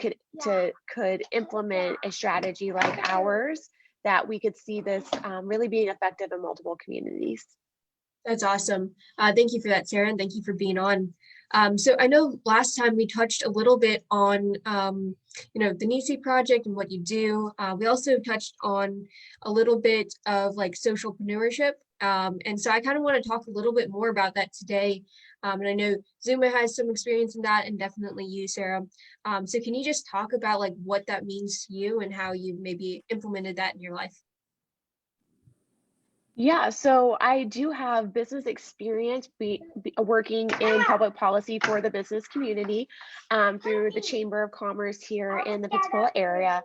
could implement a strategy like ours, that we could see this really being effective in multiple communities. That's awesome. Thank you for that, Sarah, and thank you for being on. So I know last time we touched a little bit on, the Nisi Project and what you do. We also touched on a little bit of like socialpreneurship. And so I kind of want to talk a little bit more about that today. And I know Zuma has some experience in that, and definitely you, Sarah. So can you just talk about like what that means to you and how you maybe implemented that in your life? Yeah, so I do have business experience working in public policy for the business community through the Chamber of Commerce here in the Pensacola area.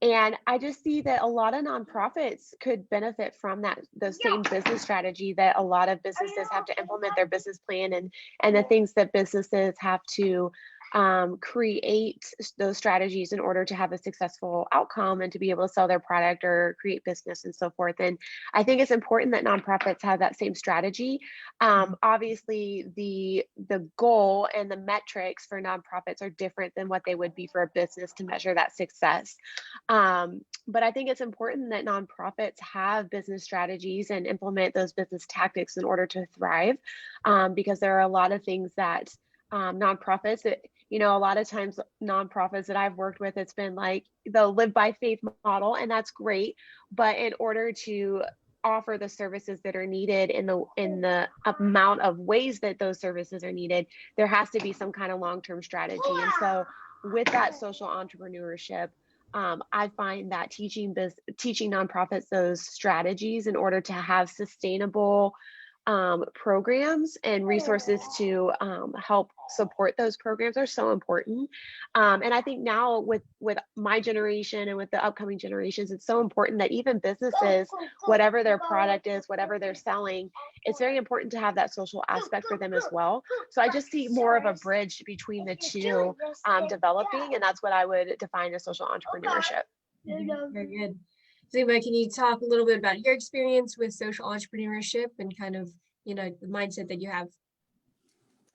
And I just see that a lot of nonprofits could benefit from the same business strategy that a lot of businesses have to implement their business plan, and the things that businesses have to create those strategies in order to have a successful outcome and to be able to sell their product or create business and so forth. And I think it's important that nonprofits have that same strategy. Obviously, the goal and the metrics for nonprofits are different than what they would be for a business to measure that success. But I think it's important that nonprofits have business strategies and implement those business tactics in order to thrive, because there are a lot of things that nonprofits that, a lot of times nonprofits that I've worked with, it's been like the live by faith model, and that's great. But in order to offer the services that are needed in the amount of ways that those services are needed, there has to be some kind of long-term strategy. And so with that social entrepreneurship, I find that teaching nonprofits those strategies in order to have sustainable programs and resources to help support those programs are so important. And I think now with my generation and with the upcoming generations, it's so important that even businesses, whatever their product is, whatever they're selling, it's very important to have that social aspect for them as well. So I just see more of a bridge between the two developing, and that's what I would define as social entrepreneurship. Very good. Zuma, can you talk a little bit about your experience with social entrepreneurship and kind of, the mindset that you have?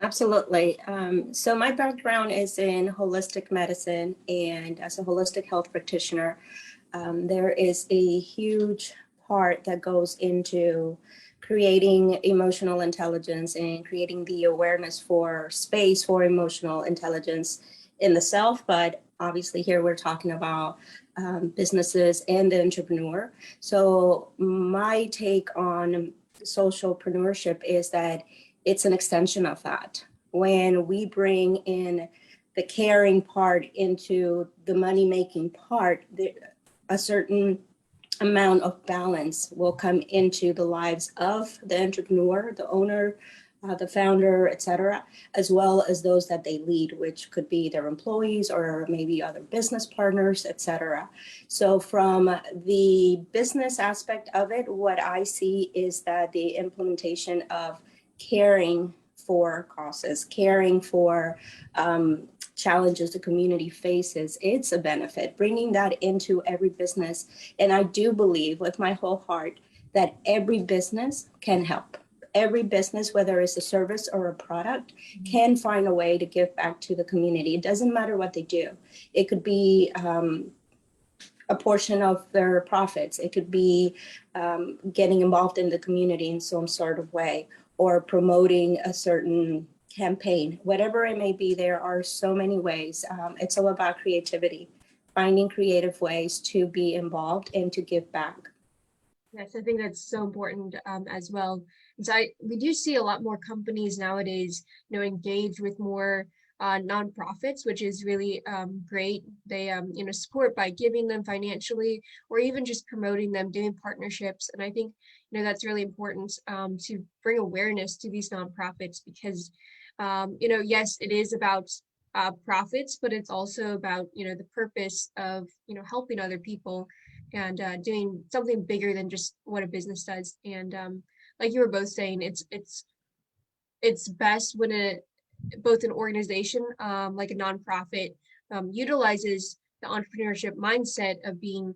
Absolutely. So my background is in holistic medicine, and as a holistic health practitioner, there is a huge part that goes into creating emotional intelligence and creating the awareness for space for emotional intelligence in the self. But obviously here we're talking about businesses and the entrepreneur. So my take on socialpreneurship is that it's an extension of that. When we bring in the caring part into the money-making part, a certain amount of balance will come into the lives of the entrepreneur, the owner, the founder, et cetera, as well as those that they lead, which could be their employees or maybe other business partners, et cetera. So from the business aspect of it, what I see is that the implementation of caring for causes, caring for challenges the community faces, it's a benefit, bringing that into every business. And I do believe with my whole heart that every business can help. Every business, whether it's a service or a product, can find a way to give back to the community. It doesn't matter what they do. It could be a portion of their profits. It could be getting involved in the community in some sort of way, or promoting a certain campaign. Whatever it may be, there are so many ways. It's all about creativity, finding creative ways to be involved and to give back. Yes, I think that's so important as well. So we do see a lot more companies nowadays, engage with more nonprofits, which is really great. They, support by giving them financially, or even just promoting them, doing partnerships. And I think, that's really important to bring awareness to these nonprofits because, yes, it is about profits, but it's also about, the purpose of, helping other people and doing something bigger than just what a business does. And like you were both saying, it's best when both an organization like a nonprofit utilizes the entrepreneurship mindset of being,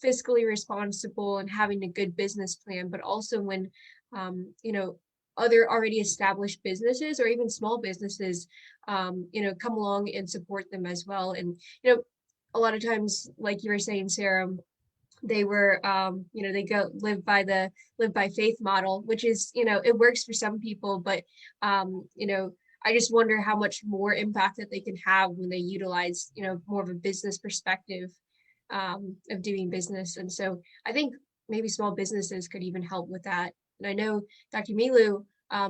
fiscally responsible and having a good business plan, but also when, other already established businesses or even small businesses, come along and support them as well. And, a lot of times, like you were saying, Sarah, they were, they go live by faith model, which is, it works for some people, but, I just wonder how much more impact that they can have when they utilize, more of a business perspective of doing business. And so I think maybe small businesses could even help with that. And I know Dr. Milu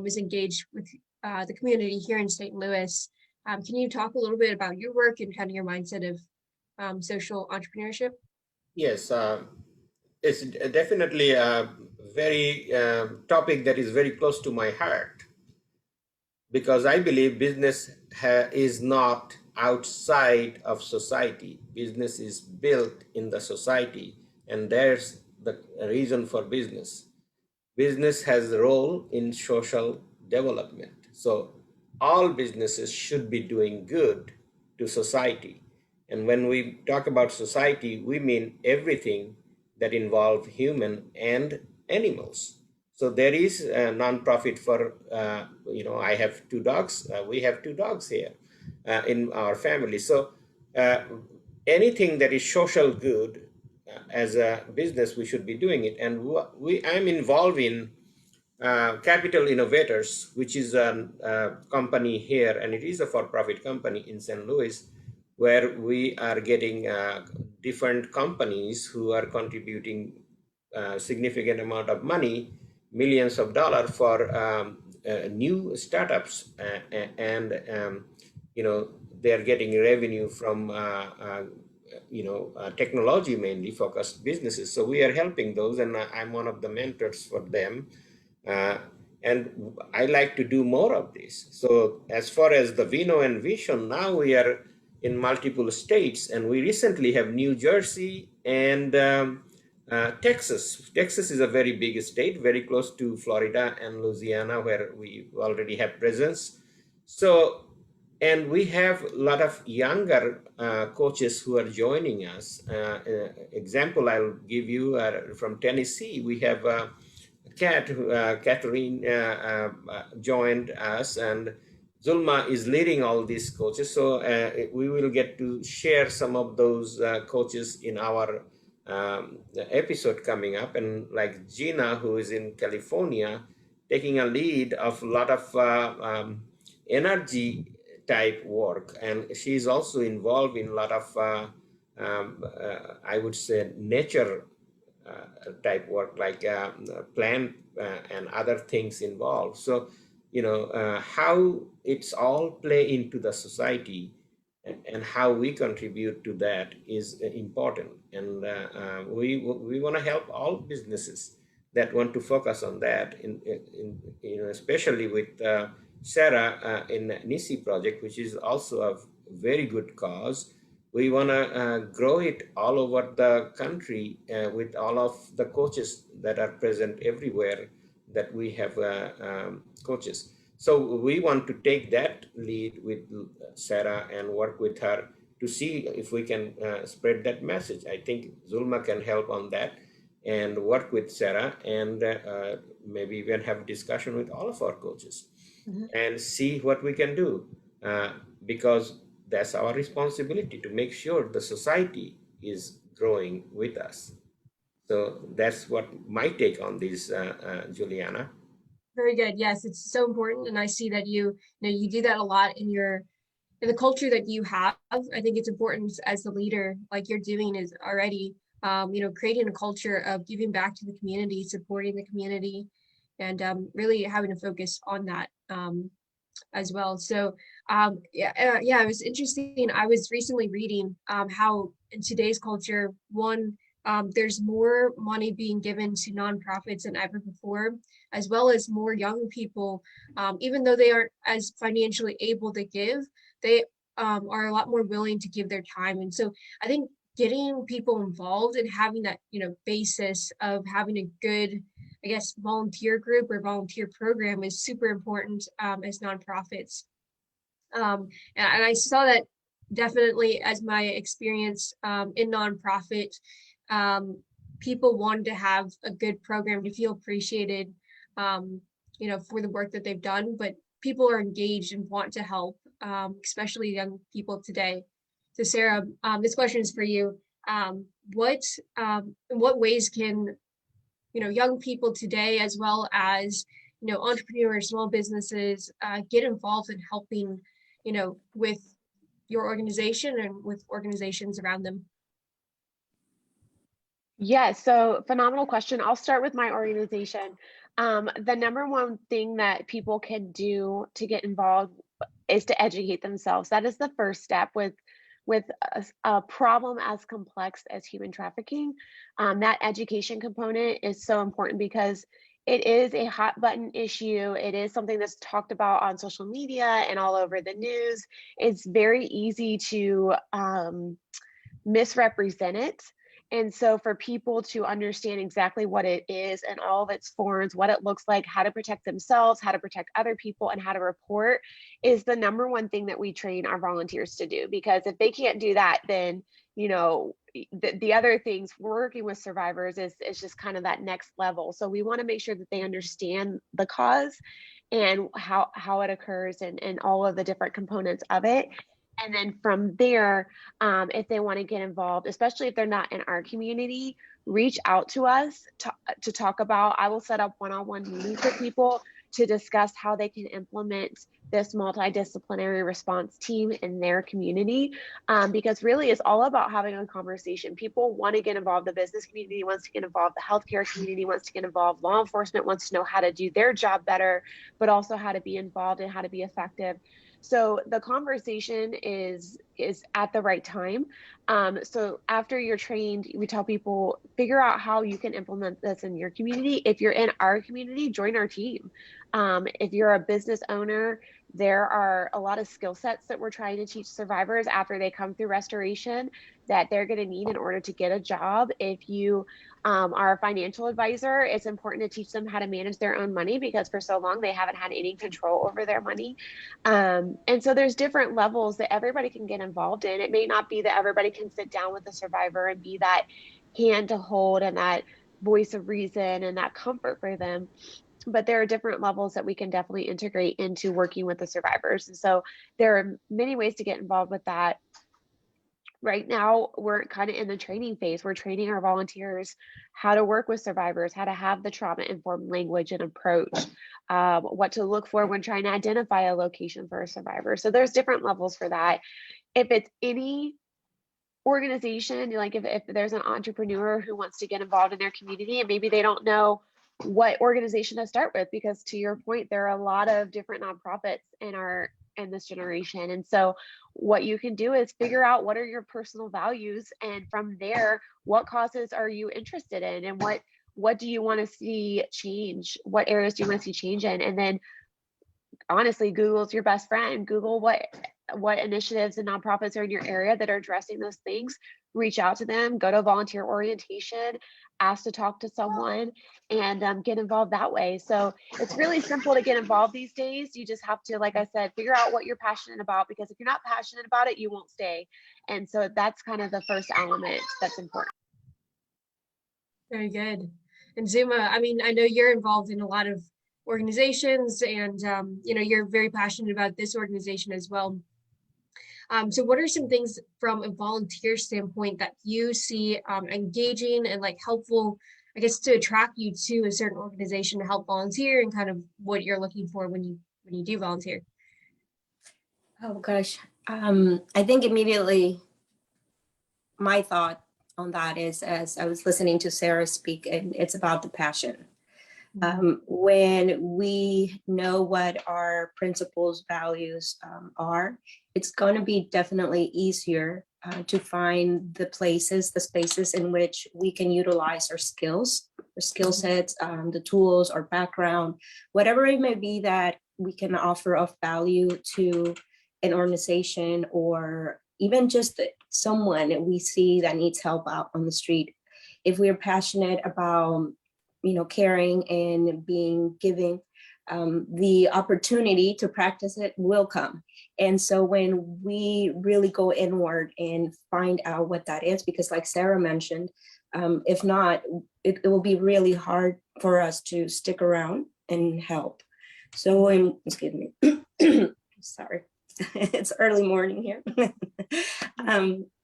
is engaged with the community here in St. Louis. Can you talk a little bit about your work and kind of your mindset of social entrepreneurship? Yes, it's definitely a very topic that is very close to my heart, because I believe business is not outside of society. Business is built in the society, and there's the reason for business. Business has a role in social development. So all businesses should be doing good to society. And when we talk about society, we mean everything that involves human and animals. So there is a nonprofit for, I have two dogs. We have two dogs here in our family. So anything that is social good, as a business, we should be doing it. And I'm involved in Capital Innovators, which is a company here, and it is a for-profit company in St. Louis, where we are getting different companies who are contributing a significant amount of money, millions of dollars for new startups, and they're getting revenue from technology mainly focused businesses. So we are helping those, and I'm one of the mentors for them. And I like to do more of this. So as far as the Vino and Vision, now we are in multiple states, and we recently have New Jersey and Texas. Texas is a very big state, very close to Florida and Louisiana, where we already have presence. So, and we have a lot of younger coaches who are joining us. Example I'll give you from Tennessee. We have Catherine joined us, and Zulma is leading all these coaches. So we will get to share some of those coaches in our episode coming up. And like Gina, who is in California, taking a lead of a lot of energy type work. And she's also involved in a lot of, I would say, nature type work, like plant and other things involved. So, how it's all play into the society and how we contribute to that is important. And we want to help all businesses that want to focus on that, especially with Sarah in NISI project, which is also a very good cause. We want to grow it all over the country with all of the coaches that are present everywhere that we have coaches. So we want to take that lead with Sarah and work with her to see if we can spread that message. I think Zulma can help on that and work with Sarah, and maybe even have discussion with all of our coaches and see what we can do, because that's our responsibility to make sure the society is growing with us. So that's what my take on this, Juliana. Very good. Yes, it's so important, and I see that you do that a lot in the culture that you have. I think it's important as the leader, like you're doing, is already, creating a culture of giving back to the community, supporting the community, and really having a focus on that as well. So it was interesting. I was recently reading how in today's culture, there's more money being given to nonprofits than ever before, as well as more young people, even though they aren't as financially able to give, they are a lot more willing to give their time. And so I think getting people involved and having that, basis of having a good, I guess, volunteer group or volunteer program is super important as nonprofits. And I saw that definitely as my experience in nonprofit. People wanted to have a good program to feel appreciated, for the work that they've done, but people are engaged and want to help, especially young people today. So Sarah, this question is for you. In what ways can, young people today, as well as, entrepreneurs, small businesses, get involved in helping, with your organization and with organizations around them? Yeah, so phenomenal question. I'll start with my organization. The number one thing that people can do to get involved is to educate themselves. That is the first step with a problem as complex as human trafficking. That education component is so important because it is a hot button issue. It is something that's talked about on social media and all over the news. It's very easy to misrepresent it. And so for people to understand exactly what it is and all of its forms, what it looks like, how to protect themselves, how to protect other people, and how to report is the number one thing that we train our volunteers to do. Because if they can't do that, then, the other things working with survivors is just kind of that next level. So we want to make sure that they understand the cause and how it occurs and all of the different components of it. And then from there, if they want to get involved, especially if they're not in our community, reach out to us to talk about. I will set up one-on-one meetings with people to discuss how they can implement this multidisciplinary response team in their community, because really it's all about having a conversation. People want to get involved. The business community wants to get involved. The healthcare community wants to get involved. Law enforcement wants to know how to do their job better, but also how to be involved and how to be effective. So the conversation is at the right time. So after you're trained, we tell people, figure out how you can implement this in your community. If you're in our community, join our team. If you're a business owner, there are a lot of skill sets that we're trying to teach survivors after they come through restoration that they're going to need in order to get a job. If you are a financial advisor, it's important to teach them how to manage their own money because for so long they haven't had any control over their money. And so there's different levels that everybody can get involved in. It may not be that everybody can sit down with the survivor and be that hand to hold and that voice of reason and that comfort for them. But there are different levels that we can definitely integrate into working with the survivors. And so there are many ways to get involved with that. Right now, we're kind of in the training phase. We're training our volunteers how to work with survivors, how to have the trauma-informed language and approach, what to look for when trying to identify a location for a survivor. So there's different levels for that. If it's any organization, like if there's an entrepreneur who wants to get involved in their community and maybe they don't know what organization to start with, because to your point, there are a lot of different nonprofits in this generation. And so what you can do is figure out what are your personal values, and from there, what causes are you interested in, and what do you want to see change? What areas do you want to see change in? And then honestly, Google's your best friend. Google what initiatives and nonprofits are in your area that are addressing those things. Reach out to them, go to volunteer orientation, ask to talk to someone, and get involved that way. So it's really simple to get involved these days. You just have to, like I said, figure out what you're passionate about, because if you're not passionate about it, you won't stay. And so that's kind of the first element that's important. Very good. And Zuma, I mean, I know you're involved in a lot of organizations and, you're very passionate about this organization as well. So what are some things from a volunteer standpoint that you see engaging and like helpful, I guess, to attract you to a certain organization to help volunteer, and kind of what you're looking for when you do volunteer? Oh gosh, I think immediately my thought on that is, as I was listening to Sarah speak, and it's about the passion. When we know what our principles, values are, it's going to be definitely easier to find the spaces in which we can utilize our skills, our skill sets, the tools, our background, whatever it may be that we can offer of value to an organization, or even just someone we see that needs help out on the street. If we're passionate about caring and being giving, the opportunity to practice it will come. And so when we really go inward and find out what that is, because like Sarah mentioned, if not, it will be really hard for us to stick around and help. So, excuse me, sorry, it's early morning here.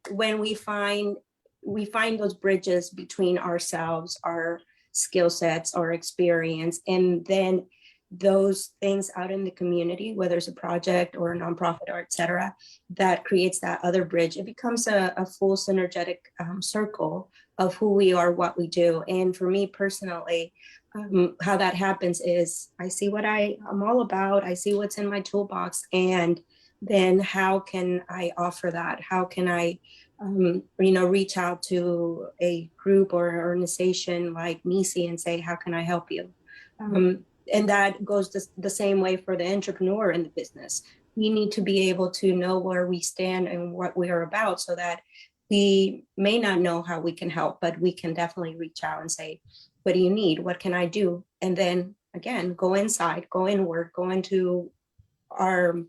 When we find those bridges between ourselves, our skill sets, our experience, and then those things out in the community, whether it's a project or a nonprofit or et cetera, that creates that other bridge. It becomes a full synergetic circle of who we are, what we do. And for me personally, how that happens is I see what I'm all about. I see what's in my toolbox, and then how can I offer that? How can I, reach out to a group or organization like NICI and say, how can I help you? And that goes the same way for the entrepreneur in the business. We need to be able to know where we stand and what we are about, so that we may not know how we can help, but we can definitely reach out and say, what do you need? What can I do? And then again, go inside, go inward, go into our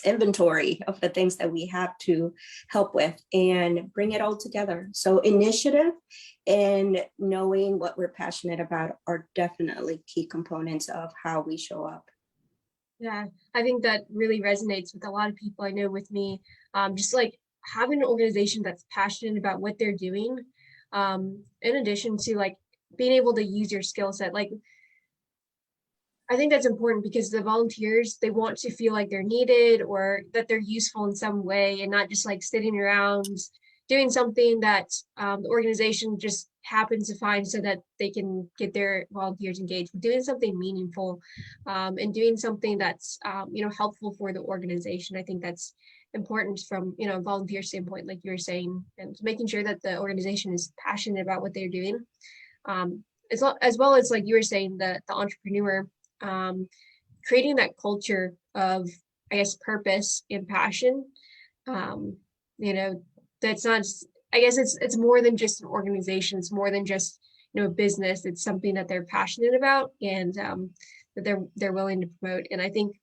inventory of the things that we have to help with and bring it all together. So initiative and knowing what we're passionate about are definitely key components of how we show up. Yeah, I think that really resonates with a lot of people I know. With me, just like having an organization that's passionate about what they're doing, in addition to like being able to use your skill set. Like, I think that's important because the volunteers, they want to feel like they're needed or that they're useful in some way, and not just like sitting around doing something that the organization just happens to find so that they can get their volunteers engaged. Doing something meaningful, and doing something that's helpful for the organization. I think that's important from a volunteer standpoint, like you were saying, and making sure that the organization is passionate about what they're doing. As well as like you were saying, the entrepreneur, creating that culture of, I guess, purpose and passion. That's not just, I guess it's more than just an organization. It's more than just a business. It's something that they're passionate about, and that they're willing to promote. And I think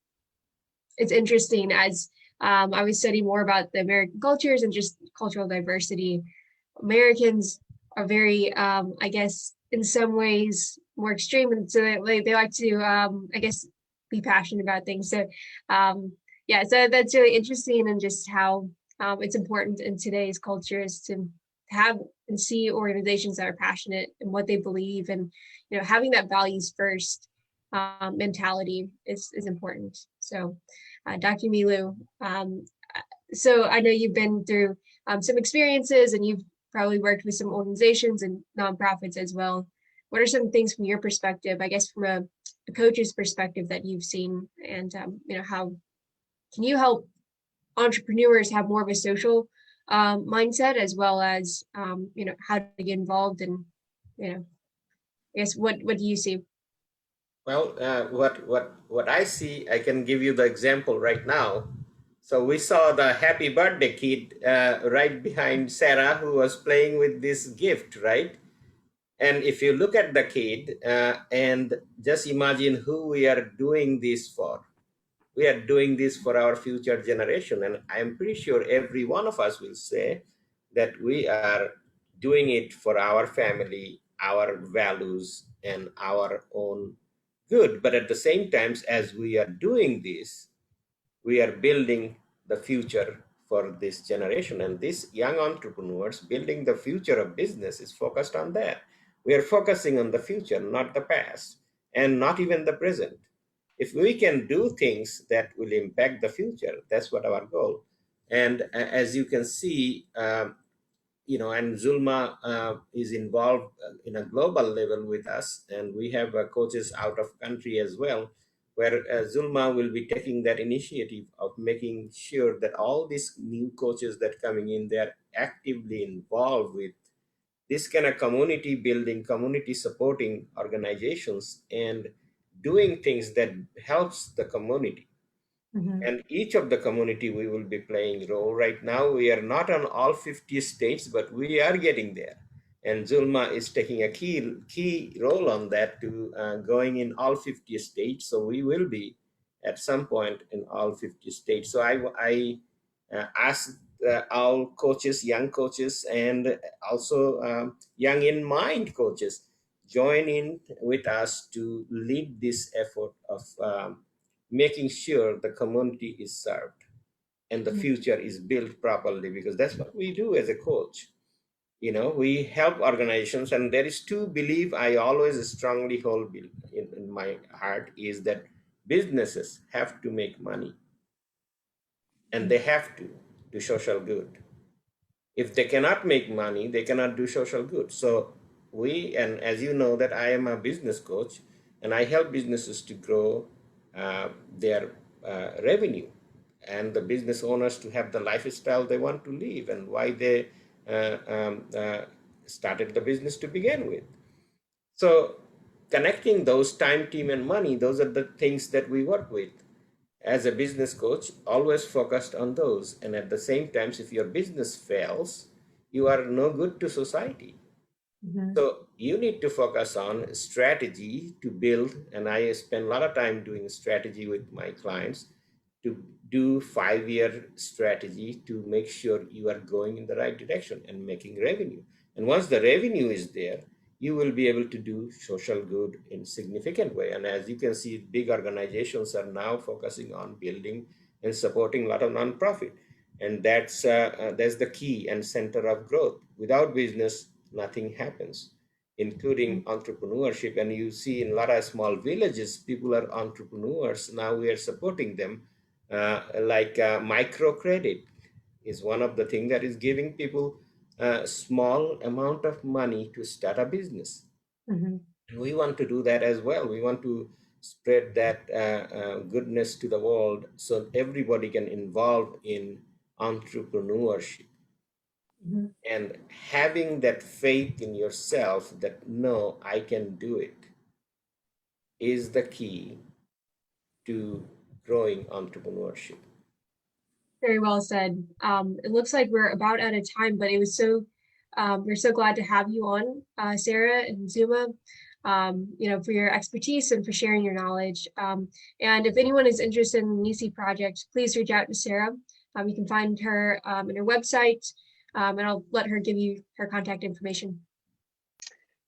it's interesting, as I was studying more about the American cultures and just cultural diversity. Americans are very, I guess, in some ways more extreme, and so they like to, I guess, be passionate about things. So yeah, so that's really interesting, and just how it's important in today's cultures to have and see organizations that are passionate in what they believe, and having that values first mentality is important. So Dr. Milu, so I know you've been through some experiences, and you've probably worked with some organizations and nonprofits as well. What are some things from your perspective, I guess from a coach's perspective, that you've seen, and how can you help entrepreneurs have more of a social mindset, as well as how to get involved, and I guess what do you see? Well, what I see, I can give you the example right now. So we saw the happy birthday kid right behind Sarah, who was playing with this gift, right? And if you look at the kid and just imagine who we are doing this for. We are doing this for our future generation. And I'm pretty sure every one of us will say that we are doing it for our family, our values, and our own good. But at the same time, as we are doing this, we are building the future for this generation. And these young entrepreneurs building the future of business is focused on that. We are focusing on the future, not the past, and not even the present. If we can do things that will impact the future, that's what our goal. And as you can see, and Zulma is involved in a global level with us, and we have coaches out of country as well, where Zulma will be taking that initiative of making sure that all these new coaches that coming in, they're actively involved with this kind of community building, community supporting organizations, and doing things that helps the community. Mm-hmm. And each of the community we will be playing role. Right now, we are not on all 50 states, but we are getting there. And Zulma is taking a key role on that, to going in all 50 states. So we will be at some point in all 50 states. So I asked all coaches, young coaches, and also young in mind coaches, join in with us to lead this effort of making sure the community is served and the future is built properly, because that's what we do as a coach. You know, we help organizations, and there is two belief I always strongly hold in my heart, is that businesses have to make money, and they have to do social good. If they cannot make money, they cannot do social good. So we, and as you know, that I am a business coach, and I help businesses to grow their revenue, and the business owners to have the lifestyle they want to live, and why they started the business to begin with. So connecting those time, team, and money, those are the things that we work with. As a business coach, always focused on those. And at the same time, if your business fails, you are no good to society. So you need to focus on strategy to build, and I spend a lot of time doing strategy with my clients to do 5-year strategy to make sure you are going in the right direction and making revenue. And once the revenue is there, you will be able to do social good in significant way. And as you can see, big organizations are now focusing on building and supporting a lot of nonprofit. And that's the key and center of growth. Without business, nothing happens, including entrepreneurship. And you see in a lot of small villages, people are entrepreneurs. Now we are supporting them, like microcredit is one of the things that is giving people a small amount of money to start a business. And we want to do that as well. We want to spread that goodness to the world so everybody can involve in entrepreneurship. And having that faith in yourself that, no, I can do it, is the key to growing entrepreneurship. Very well said. It looks like we're about out of time, but it was we're so glad to have you on, Sarah and Zuma, for your expertise and for sharing your knowledge. And if anyone is interested in the Nisi project, please reach out to Sarah. You can find her in her website, and I'll let her give you her contact information.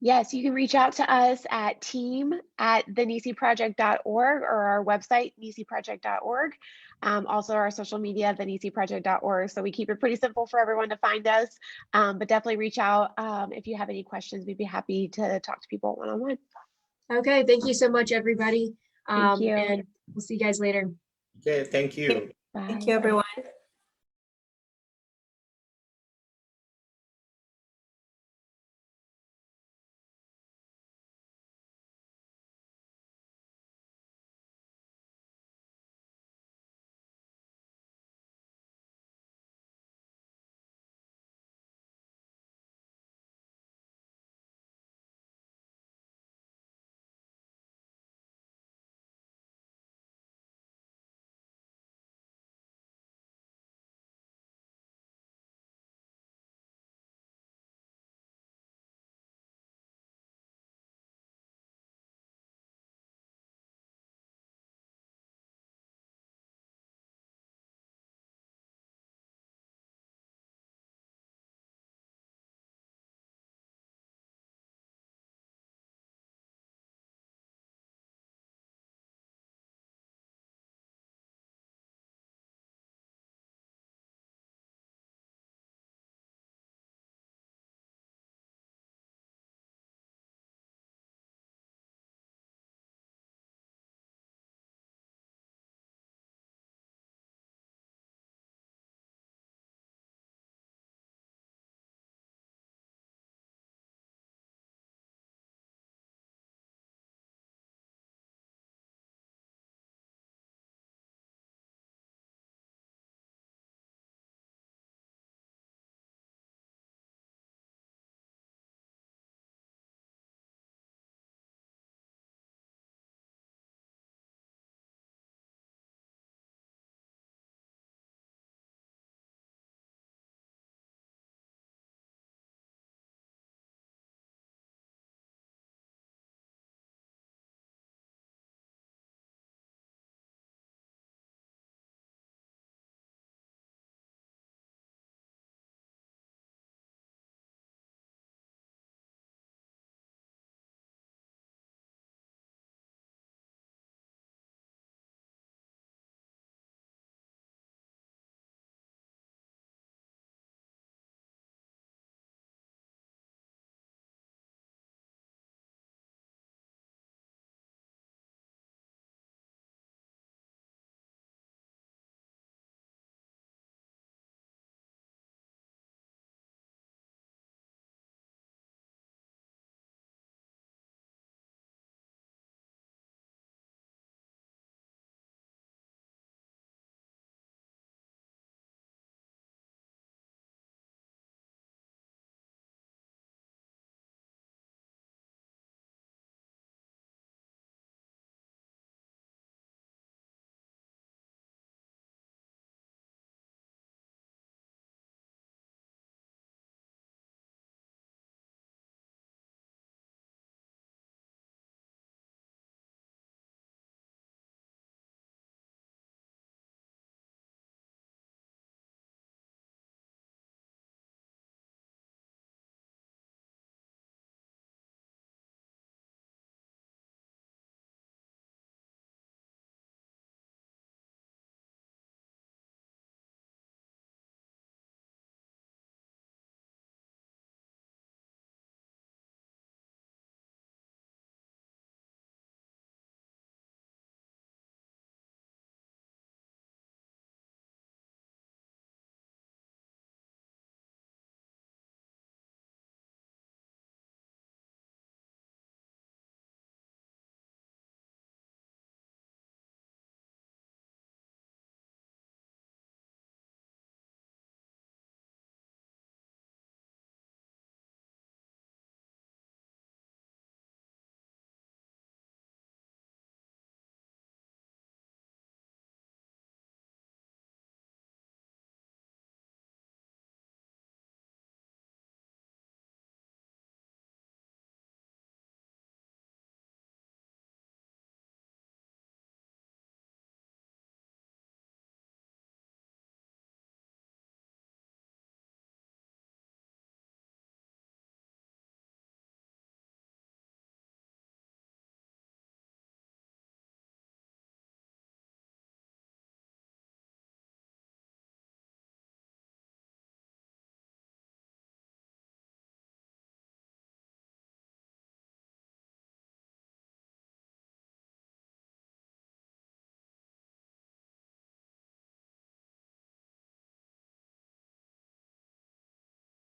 Yes, you can reach out to us at team@thenisiproject.org or our website, nisiproject.org. Also our social media, thenisiproject.org. So we keep it pretty simple for everyone to find us, but definitely reach out if you have any questions. We'd be happy to talk to people one-on-one. Okay, thank you so much, everybody. Thank you. And we'll see you guys later. Okay, thank you. Bye. Thank you, everyone.